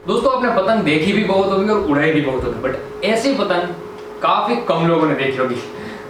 दोस्तों आपने पतंग देखी भी बहुत होगी और उड़ाई भी बहुत होगी, बट ऐसी पतंग काफी कम लोगों ने देखी होगी।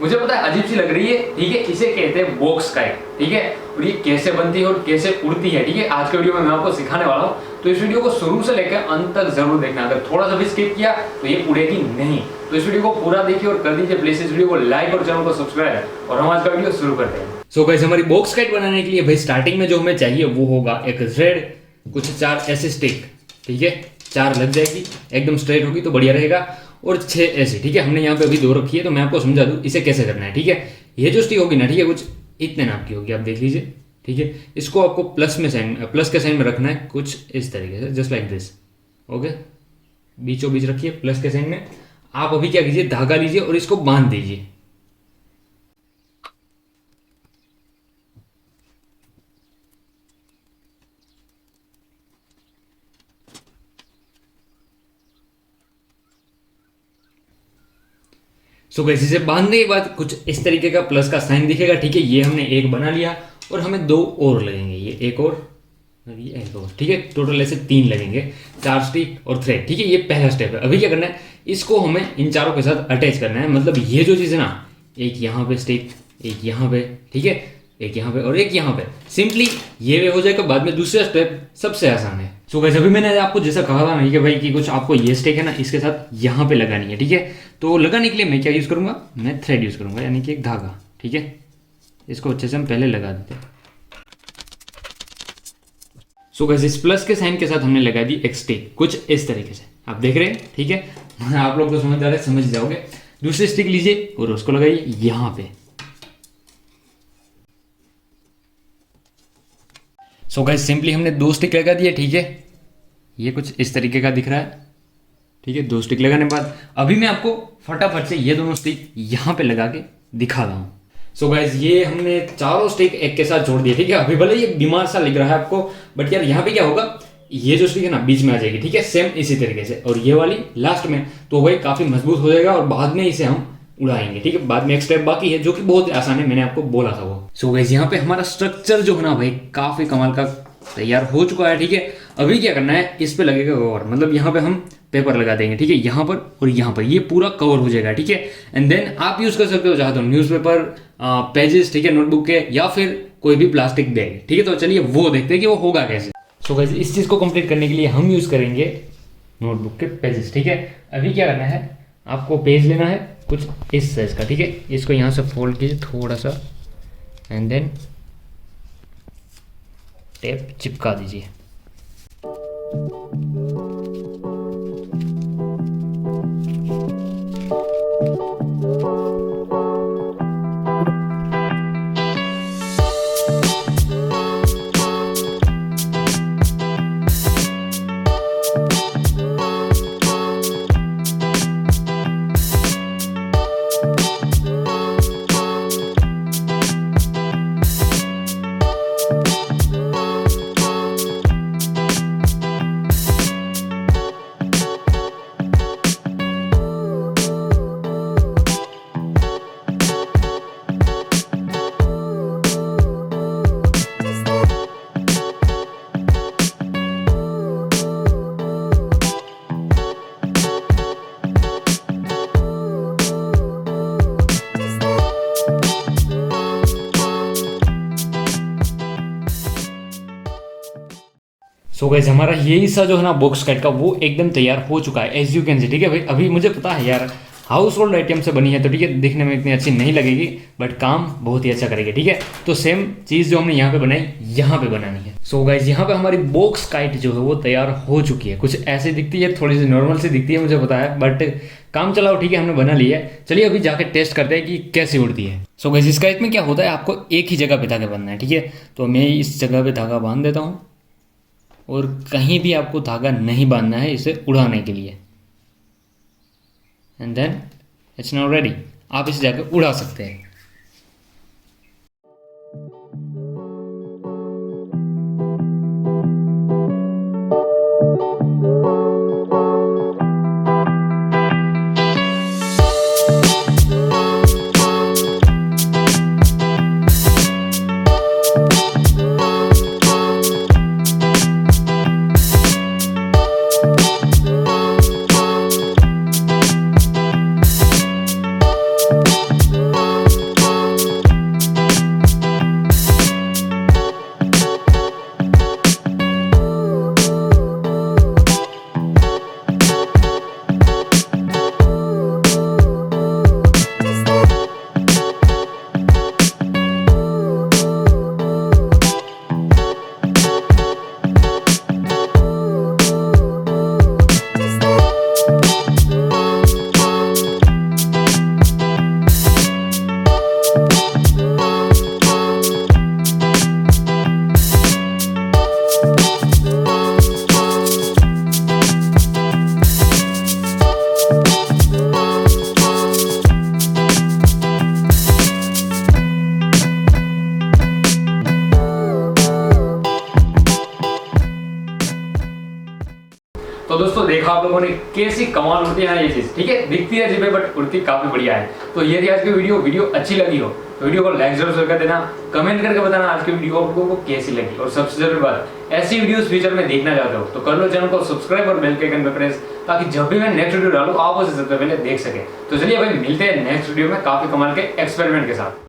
मुझे पता है अजीब सी लग रही है, ठीक है, इसे कहते हैं बॉक्स काइट, ठीक है। और ये कैसे बनती है और कैसे उड़ती है, ठीक है, आज के वीडियो में मैं आपको सिखाने वाला हूँ। तो इस वीडियो को शुरू से लेकर अंत तक जरूर देखना। अगर थोड़ा सा भी स्किप किया तो ये उड़ेगी नहीं। तो इस वीडियो को पूरा देखिए और कर दीजिए प्लीज इस वीडियो को लाइक और चैनल को सब्सक्राइब। और हम आज का वीडियो शुरू करते हैं। सो गाइस, हमारी बॉक्स काइट बनाने के लिए भाई स्टार्टिंग में जो हमें चाहिए वो होगा एक थ्रेड, कुछ 4 ऐसे स्टिक, ठीक है, 4 लग जाएगी, एकदम स्ट्रेट होगी तो बढ़िया रहेगा। और 6 ऐसे, ठीक है, हमने यहाँ पे अभी 2 रखी है, तो मैं आपको समझा दूँ इसे कैसे करना है, ठीक है। ये जो स्टिक होगी ना, ठीक है, कुछ इतने नाप की होगी, आप देख लीजिए, ठीक है। इसको आपको प्लस के साइन में रखना है, कुछ इस तरीके से, जस्ट लाइक दिस, ओके। बीचों बीच रखिए प्लस के साइन में। आप अभी क्या कीजिए, धागा लीजिए और इसको बांध दीजिए। सो गाइस, इसे बांधने के बाद कुछ इस तरीके का प्लस का साइन दिखेगा, ठीक है। ये हमने एक बना लिया और हमें 2 और लगेंगे, ये एक और ठीक है। टोटल ऐसे 3 लगेंगे, 4 स्टिक और थ्रेड, ठीक है। ये पहला स्टेप है। अभी क्या करना है, इसको हमें इन चारों के साथ अटैच करना है। मतलब ये जो चीज़ है ना, एक यहाँ पे स्टिक, एक यहाँ पे, ठीक है, एक यहाँ पे और एक यहाँ पे, सिंपली ये वे हो जाएगा। बाद में दूसरा स्टेप सबसे आसान है। सो गाइस, अभी मैंने आपको जैसा कहा था ना कि भाई कि कुछ आपको ये स्टिक है ना, इसके साथ यहाँ पे लगानी है, ठीक है। तो लगाने के लिए मैं क्या यूज़ करूँगा, मैं थ्रेड यूज़ करूँगा, यानी कि एक धागा, ठीक है। इसको अच्छे से हम पहले लगा देते हैं। सो गाइस, इस प्लस के साइन के साथ हमने लगा दी एक स्टिक, कुछ इस तरीके से, आप देख रहे हैं, ठीक है। आप लोग तो समझदार है, समझ जाओगे। दूसरी स्टिक लीजिए और उसको लगाइए यहाँ पे। सो गाइस, सिंपली हमने 2 स्टिक लगा दिए, ठीक है। ये कुछ इस तरीके का दिख रहा है, ठीक है। 2 स्टिक लगाने के बाद अभी मैं आपको फटाफट से ये दोनों स्टिक यहाँ पे लगा के दिखा रहा हूँ। सो गाइस, ये हमने चारों स्टिक एक के साथ जोड़ दिए, ठीक है। अभी भले ये बीमार सा लग रहा है आपको, बट यार यहाँ पे क्या होगा, ये जो स्टिक है ना बीच में आ जाएगी, ठीक है, सेम इसी तरीके से। और ये वाली लास्ट में, तो वही काफी मजबूत हो जाएगा और बाद में इसे हम उड़ाएंगे, ठीक है। बाद में एक स्टेप बाकी है जो कि बहुत आसान है, मैंने आपको बोला था वो। सो गाइस, यहाँ पे हमारा स्ट्रक्चर जो है ना भाई काफी कमाल का तैयार हो चुका है, ठीक है। अभी क्या करना है, इस पे लगेगा कवर, मतलब यहाँ पे हम पेपर लगा देंगे, ठीक है, यहाँ पर और यहाँ पर, ये पूरा कवर हो जाएगा, ठीक है। एंड देन आप यूज कर सकते हो चाहे तो न्यूज़पेपर, पेजेस, ठीक है, नोटबुक के, या फिर कोई भी प्लास्टिक बैग, ठीक है। तो चलिए वो देखते हैं कि वो होगा कैसे। सो गाइस, इस चीज को कंप्लीट करने के लिए हम यूज करेंगे नोटबुक के पेजेस, ठीक है। अभी क्या करना है, आपको पेज लेना है कुछ इस साइज का, ठीक है। इसको यहाँ से फोल्ड कीजिए थोड़ा सा एंड देन टेप चिपका दीजिए। सो गाइस, हमारा ये हिस्सा जो है ना बॉक्स काइट का, वो एकदम तैयार हो चुका है, एज यू कैन सी, ठीक है भाई। अभी मुझे पता है यार, हाउस होल्ड आइटम से बनी है तो ठीक है, दिखने में इतनी अच्छी नहीं लगेगी, बट काम बहुत ही अच्छा करेगी, ठीक है। तो सेम चीज़ जो हमने यहाँ पे बनाई, यहाँ पे बनानी है। सो गाइस, यहाँ पे हमारी बॉक्स काइट जो है वो तैयार हो चुकी है। कुछ ऐसे दिखती है, थोड़ी सी नॉर्मल सी दिखती है, मुझे पता है, बट काम चलाओ, ठीक है, हमने बना लिया है। चलिए अभी जाके टेस्ट करते हैं कि कैसे उड़ती है। सो गाइस, इस काइट में क्या होता है, आपको एक ही जगह पे धागा बांधना है, ठीक है। तो मैं इस जगह पे धागा बांध देता हूँ और कहीं भी आपको धागा नहीं बांधना है इसे उड़ाने के लिए। And then it's now ready, आप इसे जाकर उड़ा सकते हैं। तो दोस्तों देखा आप लोगों ने कैसी कमाल होती है ना ये चीज, ठीक है, दिखती है जिसमें बट उड़ती काफी बढ़िया है। तो ये थी आज की वीडियो अच्छी लगी हो तो वीडियो को लाइक जरूर कर देना, कमेंट करके बताना आज की वीडियो आप लोगों को कैसी लगी। और सबसे जरूरी बात, ऐसी वीडियोस फ्यूचर में देखना चाहते हो तो कर लो चैनल को सब्सक्राइब और बेल के आइकन पे प्रेस, ताकि जब भी मैं नेक्स्ट वीडियो डालूं आप उसे सबसे पहले देख सके। तो चलिए भाई मिलते हैं नेक्स्ट वीडियो में काफी कमाल के एक्सपेरिमेंट के साथ।